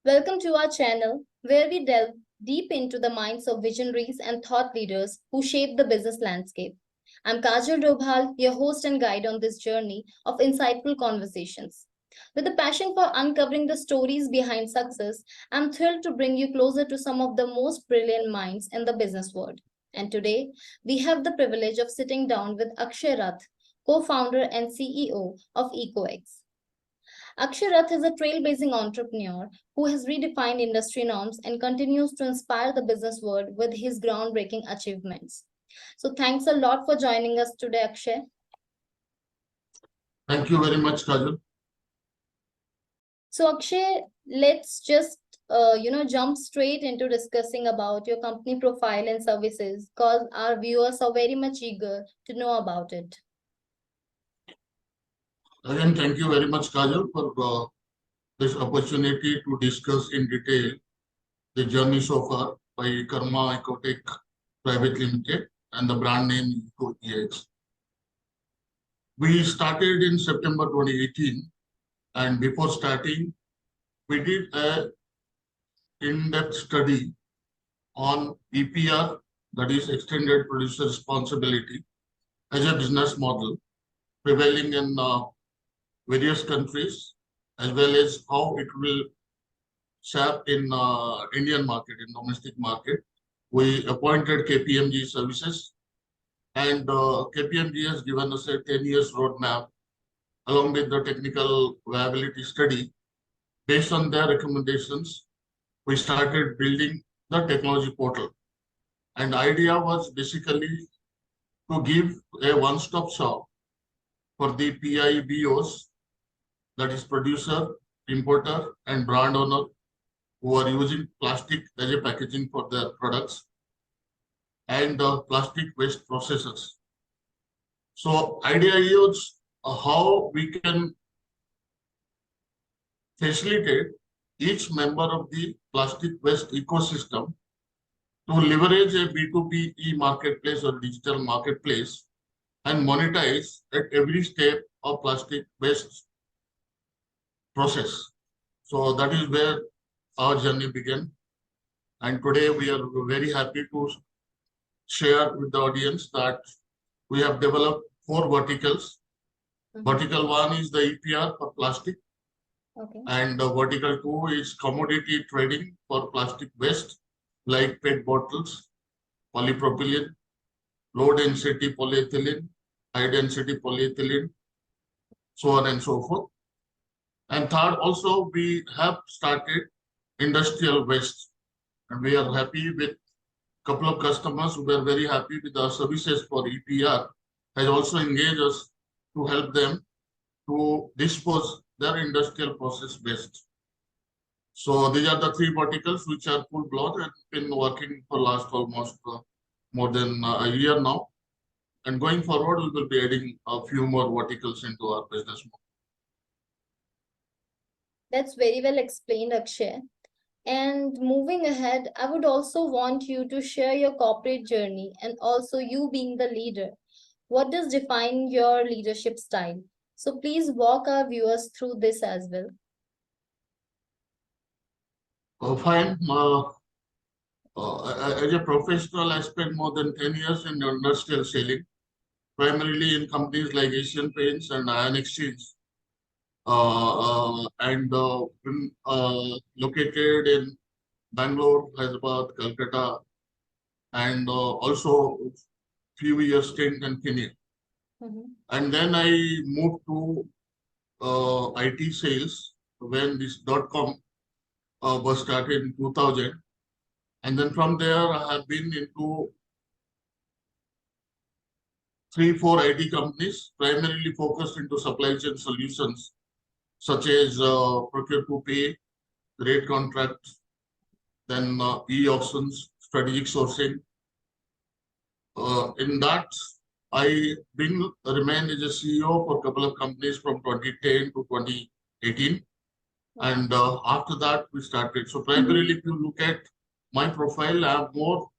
Welcome to our channel where we delve deep into the minds of visionaries and thought leaders who shape the business landscape. I'm Kajal Dobhal, your host and guide on this journey of insightful conversations. With a passion for uncovering the stories behind success, I'm thrilled to bring you closer to some of the most brilliant minds in the business world. And today, we have the privilege of sitting down with Akshaya Rath, co-founder and CEO of EcoEx. Akshaya Rath is a trailblazing entrepreneur who has redefined industry norms and continues to inspire the business world with his groundbreaking achievements. So, thanks a lot for joining us today, Akshay. Thank you very much, Kajal. So, Akshay, let's just jump straight into discussing about your company profile and services because our viewers are very much eager to know about it. Again, thank you very much, Kajal, for this opportunity to discuss in detail the journey so far by Karma Ecotech Private Limited and the brand name EcoEx. We started in September 2018, and before starting, we did a in-depth study on EPR, that is Extended Producer Responsibility, as a business model prevailing in various countries, as well as how it will serve in Indian market, in domestic market. We appointed KPMG services, and KPMG has given us a 10 years roadmap along with the technical viability study. Based on their recommendations, we started building the technology portal. And the idea was basically to give a one-stop shop for the PIBOs, that is producer, importer, and brand owner who are using plastic as a packaging for their products, and plastic waste processors. So idea is how we can facilitate each member of the plastic waste ecosystem to leverage a B2B e-marketplace or digital marketplace and monetize at every step of plastic waste process. So that is where our journey began. And today we are very happy to share with the audience that we have developed 4 verticals. Vertical 1 is the EPR for plastic. Okay. And vertical 2 is commodity trading for plastic waste like PET bottles, polypropylene, low density polyethylene, high density polyethylene, so on and so forth. And third, also we have started industrial waste, and we are happy with a couple of customers who were very happy with our services for EPR, has also engaged us to help them to dispose their industrial process waste. So these are the 3 verticals which are full blown and been working for last almost more than a year now. And going forward, we will be adding a few more verticals into our business model. That's very well explained, Akshay. And moving ahead, I would also want you to share your corporate journey and also you being the leader. What does define your leadership style? So please walk our viewers through this as well. Fine. As a professional, I spent more than 10 years in industrial selling, primarily in companies like Asian Paints and Iron Exchange. Been located in Bangalore, Hyderabad, Calcutta, and also few years stint in Kenya. And then I moved to IT sales when this .com was started in 2000. And then from there, I have been into 3-4 IT companies, primarily focused into supply chain solutions, such as procure to pay, rate contracts, then e-auctions, strategic sourcing. In that, I remained as a CEO for a couple of companies from 2010 to 2018. And after that, we started. So primarily, if you look at my profile, I am more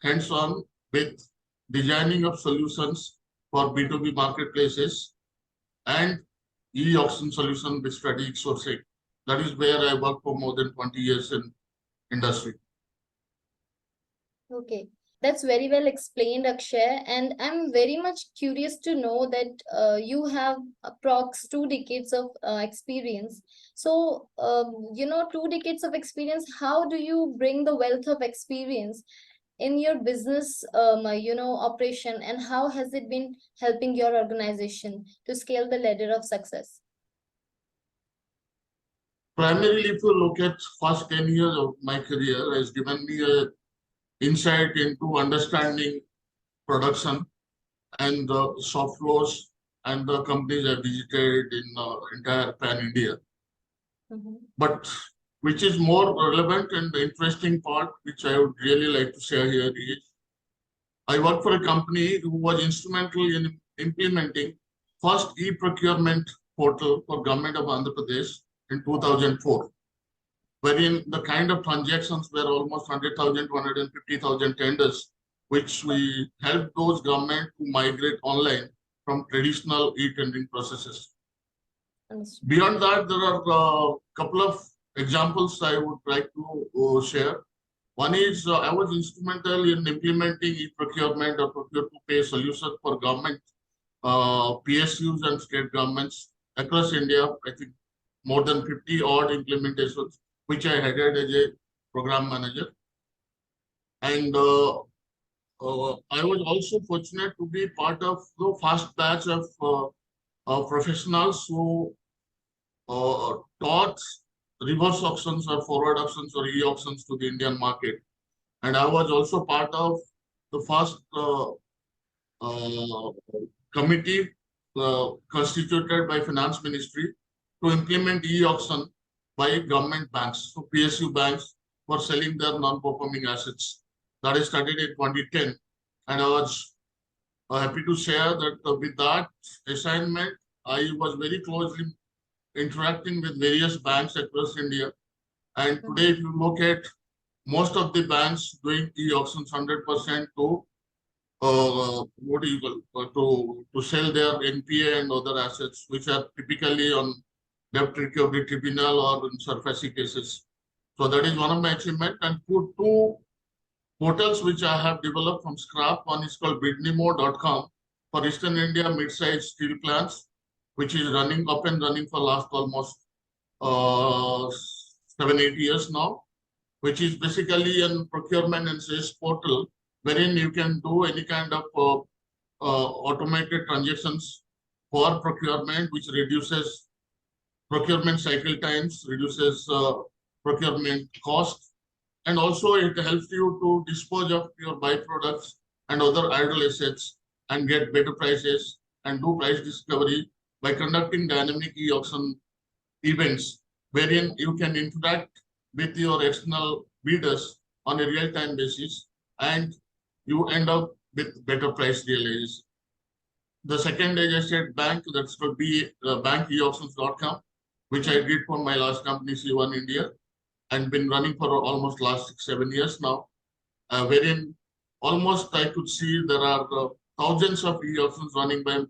hands-on with designing of solutions for B2B marketplaces and e-auction solution with strategic sourcing. that is where I worked for more than 20 years in industry. Okay, that's very well explained, Akshay. And I'm very much curious to know that you have approx 2 decades of experience. So, 2 decades of experience, how do you bring the wealth of experience in your business, operation, and how has it been helping your organization to scale the ladder of success? Primarily, if you look at first 10 years of my career, has given me a insight into understanding production and the soft flows and the companies I visited in entire pan India. But which is more relevant and the interesting part, which I would really like to share here is, I worked for a company who was instrumental in implementing first e-procurement portal for government of Andhra Pradesh in 2004, wherein the kind of transactions were almost 100,000, 150,000 tenders, which we helped those government to migrate online from traditional e-tendering processes. Beyond that, there are a couple of examples I would like to share. One is I was instrumental in implementing e-procurement or procure-to-pay solution for government, PSUs and state governments across India. I think more than 50 odd implementations, which I headed as a program manager. And I was also fortunate to be part of the first batch of professionals who taught reverse auctions or forward auctions or e-auctions to the Indian market. And I was also part of the first committee constituted by Finance Ministry to implement e-auction by government banks. So PSU banks for selling their non-performing assets. That is started in 2010. And I was happy to share that with that assignment, I was very closely interacting with various banks across India. And today, if you look at most of the banks doing e-auctions 100% to what do you call to sell their NPA and other assets, which are typically on debt recovery tribunal or in SARFAESI cases. So that is one of my achievements. And two portals which I have developed from scrap. One is called bidnimo.com for Eastern India mid-sized steel plants, which is running up and running for last almost 7-8 years now, which is basically a procurement and sales portal wherein you can do any kind of automated transactions for procurement, which reduces procurement cycle times, reduces procurement cost, and also it helps you to dispose of your byproducts and other idle assets and get better prices and do price discovery by conducting dynamic e-auction events, wherein you can interact with your external bidders on a real-time basis and you end up with better price realization. The second, as I said, bank, that's to be bankeauctions.com, which I did for my last company, C1 India, and been running for almost last 6-7 years now, wherein almost I could see there are thousands of e-auctions running by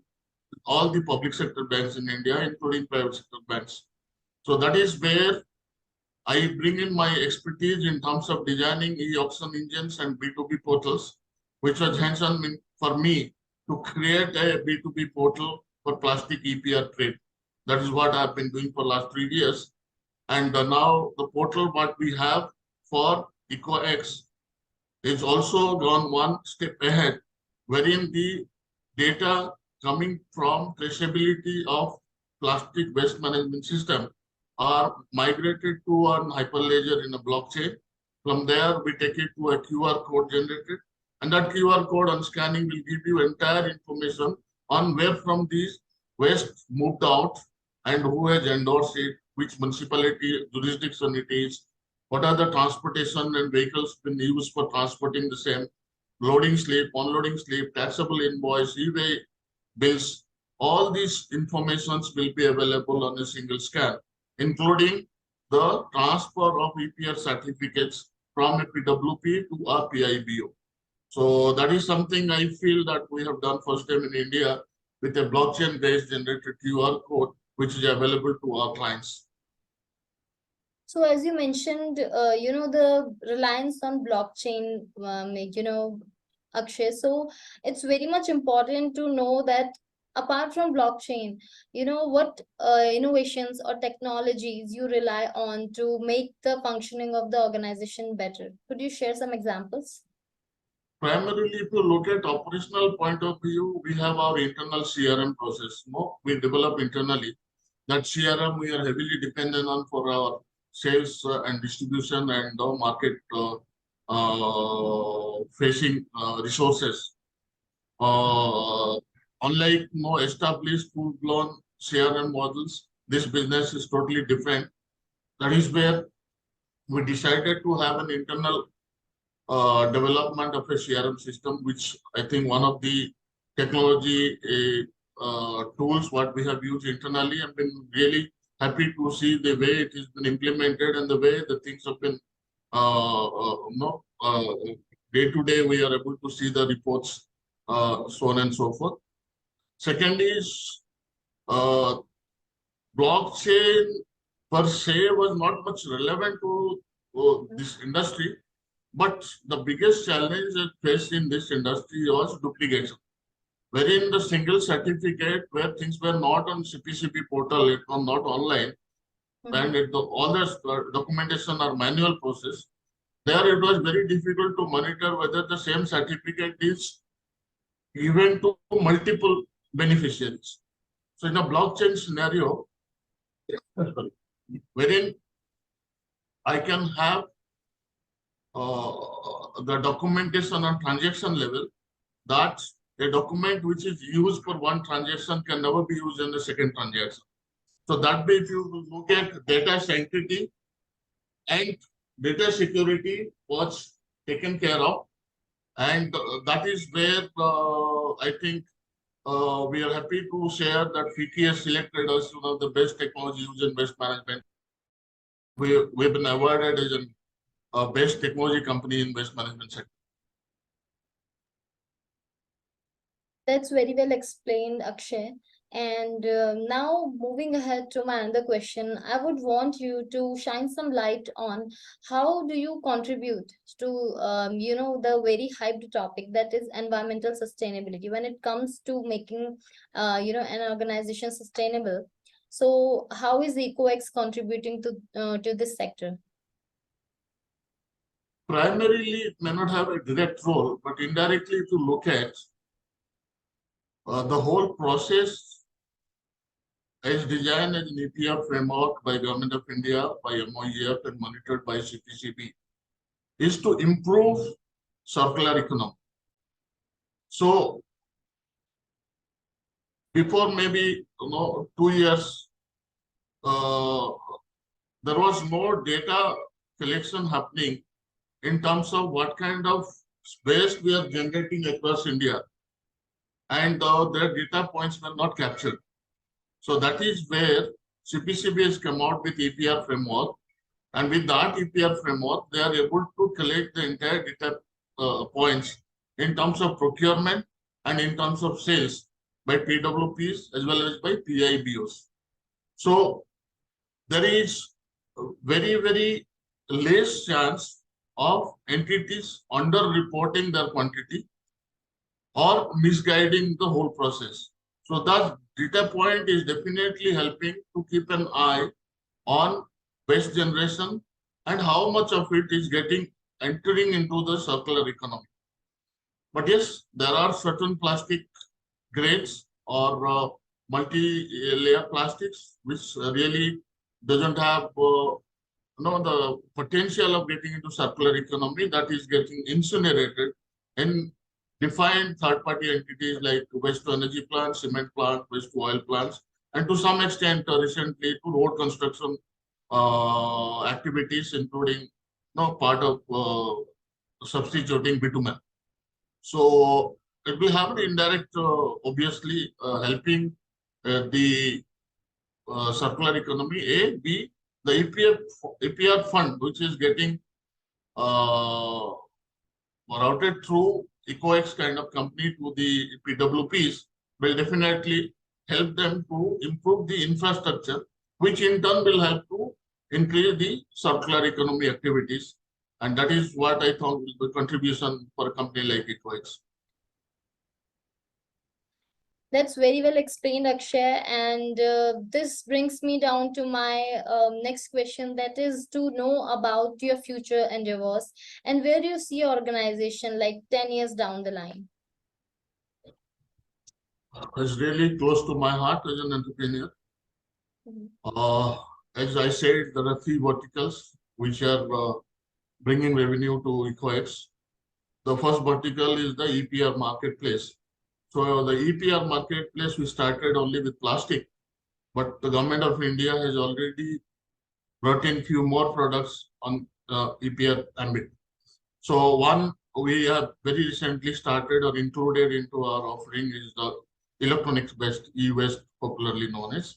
all the public sector banks in India, including private sector banks. So that is where I bring in my expertise in terms of designing e-auction engines and B2B portals, which was hands-on for me to create a B2B portal for plastic EPR trade. That is what I've been doing for last 3 years. And now the portal what we have for EcoEx is also gone one step ahead, wherein the data coming from traceability of plastic waste management system are migrated to a hyperledger in a blockchain. From there, we take it to a QR code generated. And that QR code on scanning will give you entire information on where from these waste moved out and who has endorsed it, which municipality, jurisdiction it is, what are the transportation and vehicles been used for transporting the same, loading slip, unloading slip, taxable invoice, e-way bills. All these informations will be available on a single scan, including the transfer of EPR certificates from a PWP to a PIBO. So that is something I feel that we have done first time in India with a blockchain-based generated QR code, which is available to our clients. So as you mentioned, the reliance on blockchain, Akshay. So it's very much important to know that apart from blockchain, what innovations or technologies you rely on to make the functioning of the organization better. Could you share some examples? Primarily, if you look at operational point of view, we have our internal CRM process. No, we develop internally. That CRM we are heavily dependent on for our sales and distribution and market facing resources. Unlike no established full-blown CRM models, this business is totally different. That is where we decided to have an internal development of a CRM system, which I think one of the technology tools what we have used internally. I've been really happy to see the way it has been implemented and the way the things have been day to day we are able to see the reports, so on and so forth. Second is blockchain per se was not much relevant to this industry, but the biggest challenge that faced in this industry was duplication, wherein the single certificate where things were not on CPCB portal, it was not online, and all the documentation are manual process. There it was very difficult to monitor whether the same certificate is given to multiple beneficiaries. So in a blockchain scenario, wherein I can have the documentation on transaction level, that a document which is used for one transaction can never be used in the second transaction. So that way, if you look at data sanctity and data security was taken care of, and that is where I think we are happy to share that FICCI has selected us one of the best technology used in waste management. We've been awarded as a best technology company in waste management sector. That's very well explained, Akshay. And now moving ahead to my another question, I would want you to shine some light on how do you contribute to, the very hyped topic that is environmental sustainability when it comes to making, an organization sustainable. So how is EcoEx contributing to this sector? Primarily, it may not have a direct role, but indirectly, if you look at the whole process is designed as an EPR framework by Government of India, by MOEF and monitored by CPCB, is to improve circular economy. So before maybe 2 years, there was no data collection happening in terms of what kind of waste we are generating across India, and their data points were not captured. So that is where CPCB has come out with EPR framework, and with that EPR framework, they are able to collect the entire data points in terms of procurement and in terms of sales by PWPs as well as by PIBOs. So there is very, very less chance of entities under-reporting their quantity or misguiding the whole process. So that data point is definitely helping to keep an eye on waste generation and how much of it is entering into the circular economy. But yes, there are certain plastic grades or multi-layer plastics which really doesn't have the potential of getting into circular economy, that is getting incinerated in defined third-party entities like waste-to-energy plants, cement plants, waste-to-oil plants, and to some extent recently to road construction activities, including part of substituting bitumen. So it will have an indirect, obviously, helping the circular economy. B, the EPR fund, which is getting routed through EcoEx kind of company to the PWPs, will definitely help them to improve the infrastructure, which in turn will help to increase the circular economy activities. And that is what I thought will be the contribution for a company like EcoEx. That's very well explained, Akshay. And this brings me down to my next question, that is to know about your future endeavors and where do you see your organization like 10 years down the line? It's really close to my heart as an entrepreneur. Mhm. As I said, there are three verticals which are bringing revenue to EcoEx. The first vertical is the EPR marketplace. So the EPR marketplace, we started only with plastic, but the government of India has already brought in few more products on EPR ambit. So one we have very recently started or included into our offering is the electronics based e-waste, popularly known as.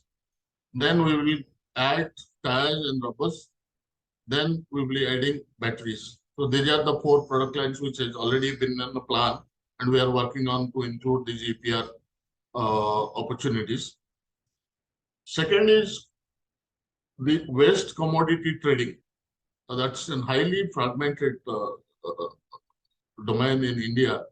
Then we will add tires and rubbers. Then we will be adding batteries. So these are the four product lines which has already been in the plan, and we are working on to include these EPR opportunities. Second is the waste commodity trading. That's a highly fragmented domain in India.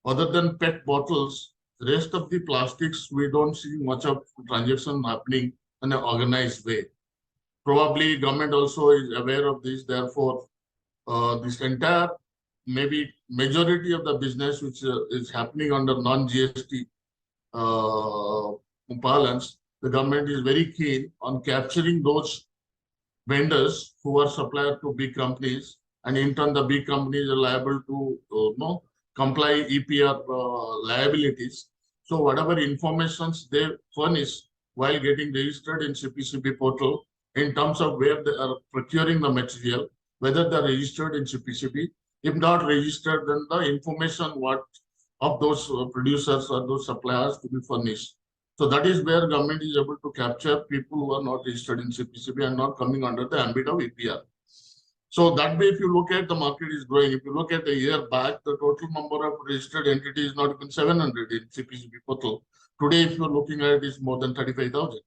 Other than PET bottles, the rest of the plastics, we don't see much of transaction happening in an organized way. Probably government also is aware of this. Therefore, this entire maybe majority of the business which is happening under non-GST uh, parlance, the government is very keen on capturing those vendors who are supplier to big companies, and in turn the big companies are liable to comply EPR liabilities. So whatever informations they furnish while getting registered in CPCB portal in terms of where they are procuring the material, whether they are registered in CPCB, if not registered, then the information what of those producers or those suppliers to be furnished. So that is where government is able to capture people who are not registered in CPCB and not coming under the ambit of EPR. So that way, if you look at the market is growing, if you look at a year back, the total number of registered entities is not even 700 in CPCB portal. Today, if you're looking at it, it's more than 35,000.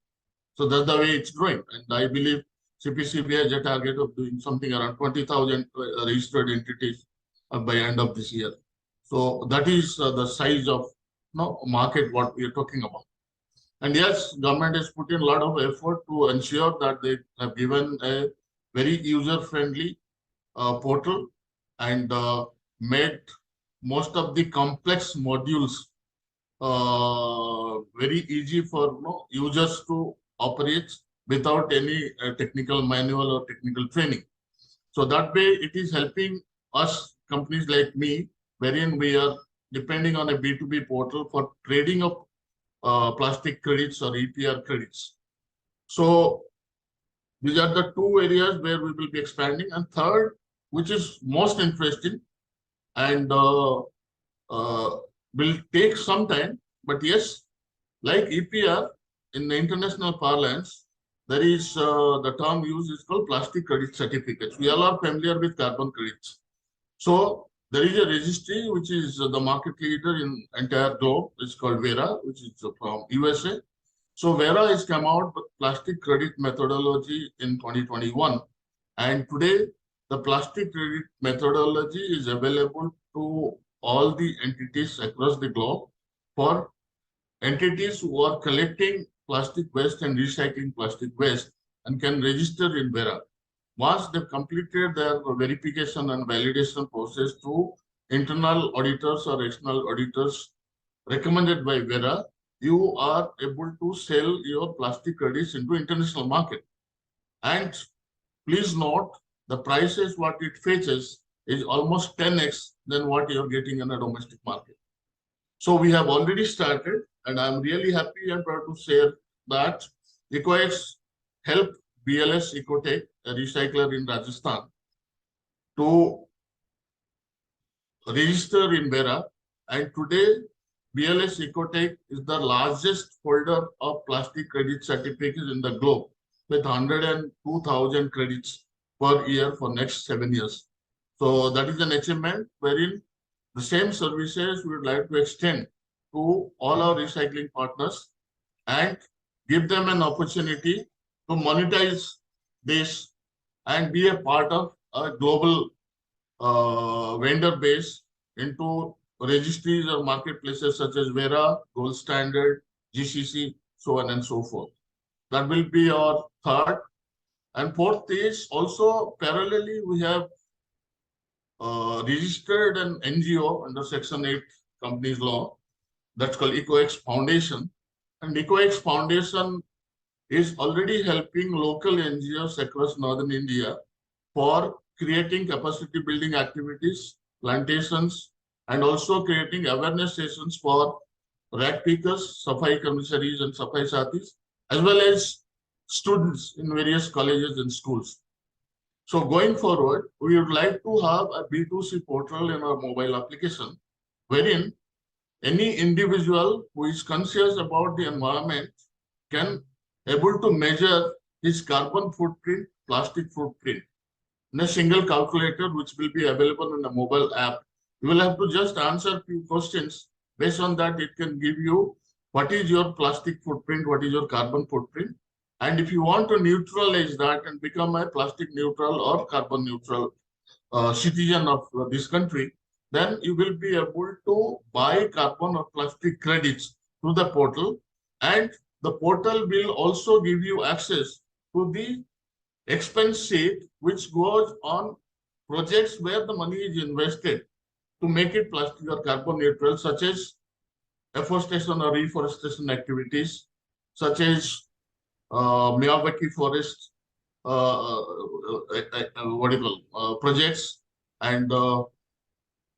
So that's the way it's growing. And I believe CPCB has a target of doing something around 20,000 registered entities by end of this year. So that is the size of market what we are talking about. And yes, government has put in a lot of effort to ensure that they have given a very user-friendly portal and made most of the complex modules very easy for users to operate without any technical manual or technical training. So that way it is helping us companies like me, wherein we are depending on a B2B portal for trading of plastic credits or EPR credits. So these are the two areas where we will be expanding. And third, which is most interesting and will take some time, but yes, like EPR in the international parlance, there is the term used is called plastic credit certificates. We all are familiar with carbon credits. So there is a registry which is the market leader in entire globe. It's called Vera, which is from USA. So Vera has come out with plastic credit methodology in 2021. And today, the plastic credit methodology is available to all the entities across the globe for entities who are collecting plastic waste and recycling plastic waste and can register in Vera. Once they've completed their verification and validation process through internal auditors or external auditors recommended by Vera, you are able to sell your plastic credits into international market. And please note, the prices what it fetches is almost 10x than what you're getting in a domestic market. So we have already started, and I'm really happy and proud to share that EcoEx helped BLS Ecotech, a recycler in Rajasthan, to register in Vera. And today, BLS Ecotech is the largest holder of plastic credit certificates in the globe with 102,000 credits per year for next 7 years. So that is an achievement wherein the same services we would like to extend to all our recycling partners and give them an opportunity to monetize this and be a part of a global vendor base into registries or marketplaces such as Vera, Gold Standard, GCC, so on and so forth. That will be our third. And fourth is also parallelly, we have registered an NGO under Section 8 Companies Law that's called EcoEx Foundation. And EcoEx Foundation is already helping local NGOs across northern India for creating capacity building activities, plantations, and also creating awareness sessions for rag pickers, safai commissaries, and safai sathis, as well as students in various colleges and schools. So going forward, we would like to have a B2C portal in our mobile application, wherein any individual who is conscious about the environment can able to measure his carbon footprint, plastic footprint in a single calculator, which will be available in a mobile app. You will have to just answer a few questions. Based on that, it can give you what is your plastic footprint, what is your carbon footprint. And if you want to neutralize that and become a plastic neutral or carbon neutral citizen of this country, then you will be able to buy carbon or plastic credits through the portal. And the portal will also give you access to the expense sheet, which goes on projects where the money is invested to make it plastic or carbon neutral, such as afforestation or reforestation activities, such as Miyawaki forest, what do you call, projects, and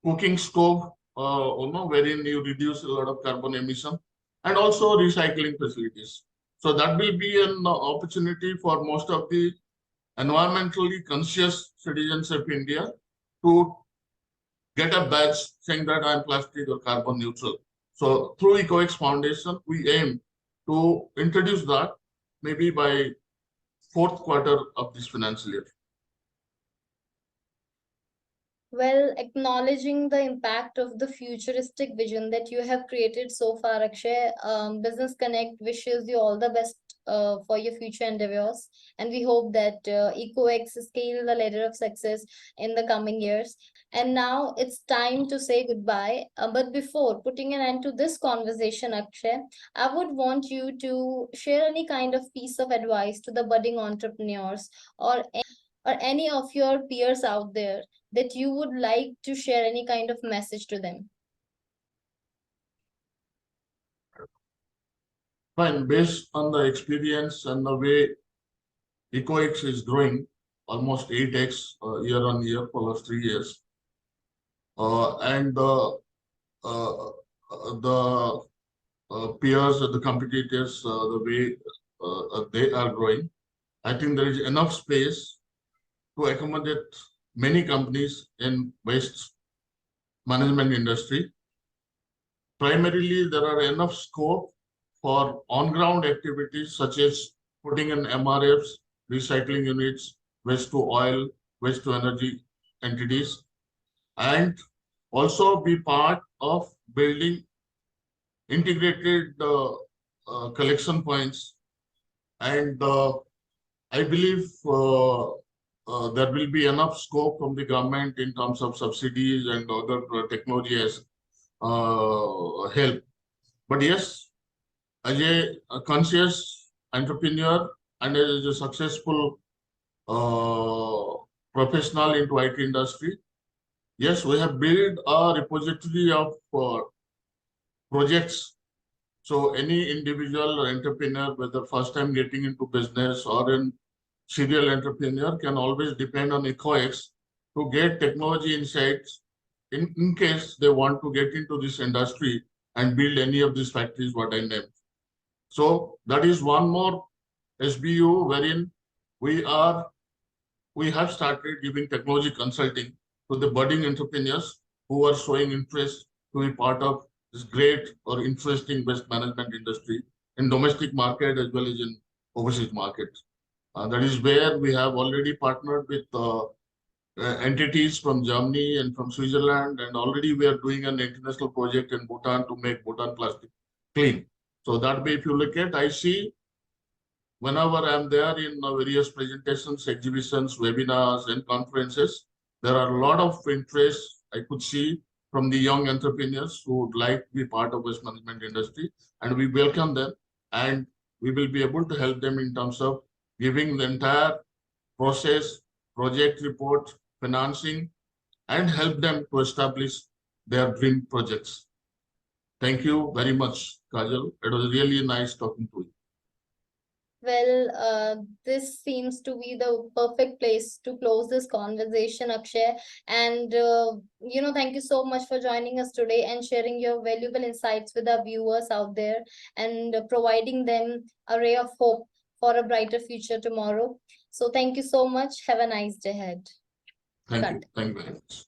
cooking stove, wherein you reduce a lot of carbon emission, and also recycling facilities. So that will be an opportunity for most of the environmentally conscious citizens of India to get a badge saying that I'm plastic or carbon neutral. So through EcoEx Foundation, we aim to introduce that maybe by fourth quarter of this financial year. Well, acknowledging the impact of the futuristic vision that you have created so far, Akshay, Business Connect wishes you all the best for your future endeavors. And we hope that EcoEx scale the ladder of success in the coming years. And now it's time to say goodbye. But before putting an end to this conversation, Akshay, I would want you to share any kind of piece of advice to the budding entrepreneurs or any of your peers out there that you would like to share any kind of message to them. Fine, based on the experience and the way EcoEx is growing, almost 8x year on year for last 3 years, and the peers or the competitors, the way they are growing, I think there is enough space to accommodate many companies in waste management industry. Primarily, there are enough scope for on-ground activities such as putting in MRFs, recycling units, waste to oil, waste to energy entities, and also be part of building integrated collection points. And I believe there will be enough scope from the government in terms of subsidies and other technologies help. But yes, as a conscious entrepreneur and as a successful professional into IT industry, yes, we have built a repository of projects. So any individual or entrepreneur, whether first time getting into business or in serial entrepreneur, can always depend on EcoEx to get technology insights in case they want to get into this industry and build any of these factories what I named. So that is one more SBU wherein we have started giving technology consulting to the budding entrepreneurs who are showing interest to be part of this great or interesting waste management industry in domestic market as well as in overseas markets. That is where we have already partnered with entities from Germany and from Switzerland, and already we are doing an international project in Bhutan to make Bhutan plastic clean. So that way, if you look at, I see whenever I'm there in various presentations, exhibitions, webinars, and conferences, there are a lot of interest I could see from the young entrepreneurs who would like to be part of waste management industry, and we welcome them, and we will be able to help them in terms of giving the entire process, project report, financing, and help them to establish their dream projects. Thank you very much, Kajal. It was really nice talking to you. Well, this seems to be the perfect place to close this conversation, Akshay. And, thank you so much for joining us today and sharing your valuable insights with our viewers out there and providing them a ray of hope for a brighter future tomorrow. So thank you so much. Have a nice day ahead. Thank Cut. you. Thank you very much.